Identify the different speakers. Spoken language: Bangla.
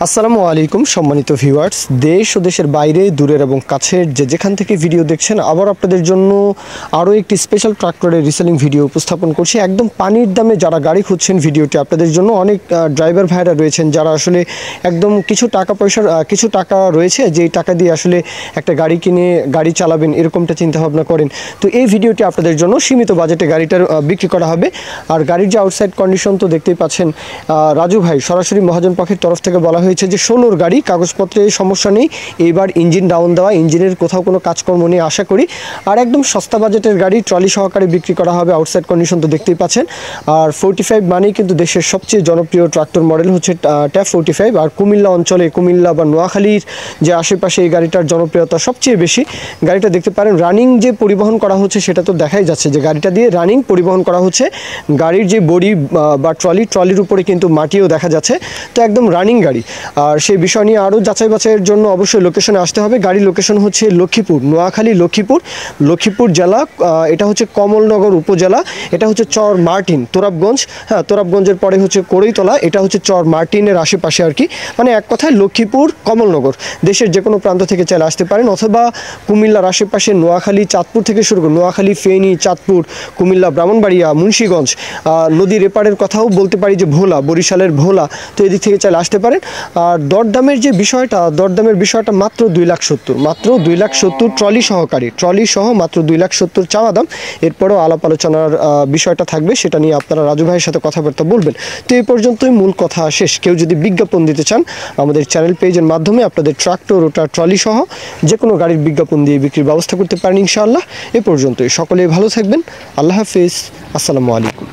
Speaker 1: আসসালামু আলাইকুম সম্মানিত ভিউয়ার্স, দেশ ও দেশের বাইরে দূরের এবং কাছের যেখান থেকে ভিডিও দেখছেন, আবার আপনাদের জন্য আরও একটি স্পেশাল ট্রাক্টরের রিসেলিং ভিডিও উপস্থাপন করছি। একদম পানির দামে যারা গাড়ি খুঁজছেন, ভিডিওটি আপনাদের জন্য। অনেক ড্রাইভার ভাইরা রয়েছেন যারা আসলে একদম কিছু টাকা রয়েছে, যেই টাকা দিয়ে আসলে একটা গাড়ি কিনে গাড়ি চালাবেন, এরকমটা চিন্তাভাবনা করেন। তো এই ভিডিওটি আপনাদের জন্য। সীমিত বাজেটে গাড়িটার বিক্রি করা হবে। আর গাড়ির যে আউটসাইড কন্ডিশন তো দেখতেই পাচ্ছেন। রাজু ভাই সরাসরি মহাজন পক্ষের তরফ থেকে বলা হয়েছে যে 16-র গাড়ি, কাগজপত্রে সমস্যা নেই, এইবার ইঞ্জিন ডাউন দেওয়া, ইঞ্জিনের কোথাও কোনো কাজকর্ম নেই আশা করি। আর একদম সস্তা বাজেটের গাড়ি, ট্রলি সহকারে বিক্রি করা হবে। আউটসাইড কন্ডিশন তো দেখতেই পাচ্ছেন। আর 45 মানেই কিন্তু দেশের সবচেয়ে জনপ্রিয় ট্রাক্টর মডেল হচ্ছে ট্যাপ 45। আর কুমিল্লা অঞ্চলে, কুমিল্লা বা নোয়াখালীর যে আশেপাশে এই গাড়িটার জনপ্রিয়তা সবচেয়ে বেশি। গাড়িটা দেখতে পারেন, রানিং যে পরিবহন করা হচ্ছে সেটা তো দেখাই যাচ্ছে যে গাড়িটা দিয়ে রানিং পরিবহন করা হচ্ছে। গাড়ির যে বডি বা ট্রলির উপরে কিন্তু মাটিও দেখা যাচ্ছে। তো একদম রানিং গাড়ি। আর সেই বিষয় নিয়ে আরও যাচাই বাছাইয়ের জন্য অবশ্যই লোকেশনে আসতে হবে। গাড়ির লোকেশন হচ্ছে লক্ষ্মীপুর, নোয়াখালী লক্ষ্মীপুর জেলা। এটা হচ্ছে কমলনগর উপজেলা। এটা হচ্ছে চর মার্টিন, তোরাবগঞ্জ। হ্যাঁ, তোরাবগঞ্জের পরে হচ্ছে কড়ইতলা। এটা হচ্ছে চর মার্টিনের আশেপাশে আর কি। মানে এক কথায় লক্ষ্মীপুর, কমলনগর। দেশের যে কোনো প্রান্ত থেকে চাইলে আসতে পারেন, অথবা কুমিল্লার আশেপাশে নোয়াখালী, চাঁদপুর থেকে শুরু করে নোয়াখালী, ফেনী, চাঁদপুর, কুমিল্লা, ব্রাহ্মণবাড়িয়া, মুন্সিগঞ্জ, নদীর এপারের কথাও বলতে পারি যে ভোলা, বরিশালের ভোলা। তো এদিক থেকে চাইলে আসতে পারেন। আর দরদামের বিষয়টা মাত্র 2,70,000, মাত্র 2,70,000 ট্রলি সহ মাত্র 2,70,000 চাওয়া দাম। এরপরও আলাপ আলোচনার বিষয়টা থাকবে, সেটা নিয়ে আপনারা রাজু ভাইয়ের সাথে কথাবার্তা বলবেন। তো এই পর্যন্তই, মূল কথা শেষ। কেউ যদি বিজ্ঞাপন দিতে চান, আমাদের চ্যানেল পেজের মাধ্যমে আপনাদের ট্রাক্টর ওটা ট্রলি সহ যে কোনো গাড়ির বিজ্ঞাপন দিয়ে বিক্রির ব্যবস্থা করতে পারেন ইনশাআল্লাহ। এ পর্যন্তই, সকলেই ভালো থাকবেন। আল্লাহ হাফিজ, আসসালামু আলাইকুম।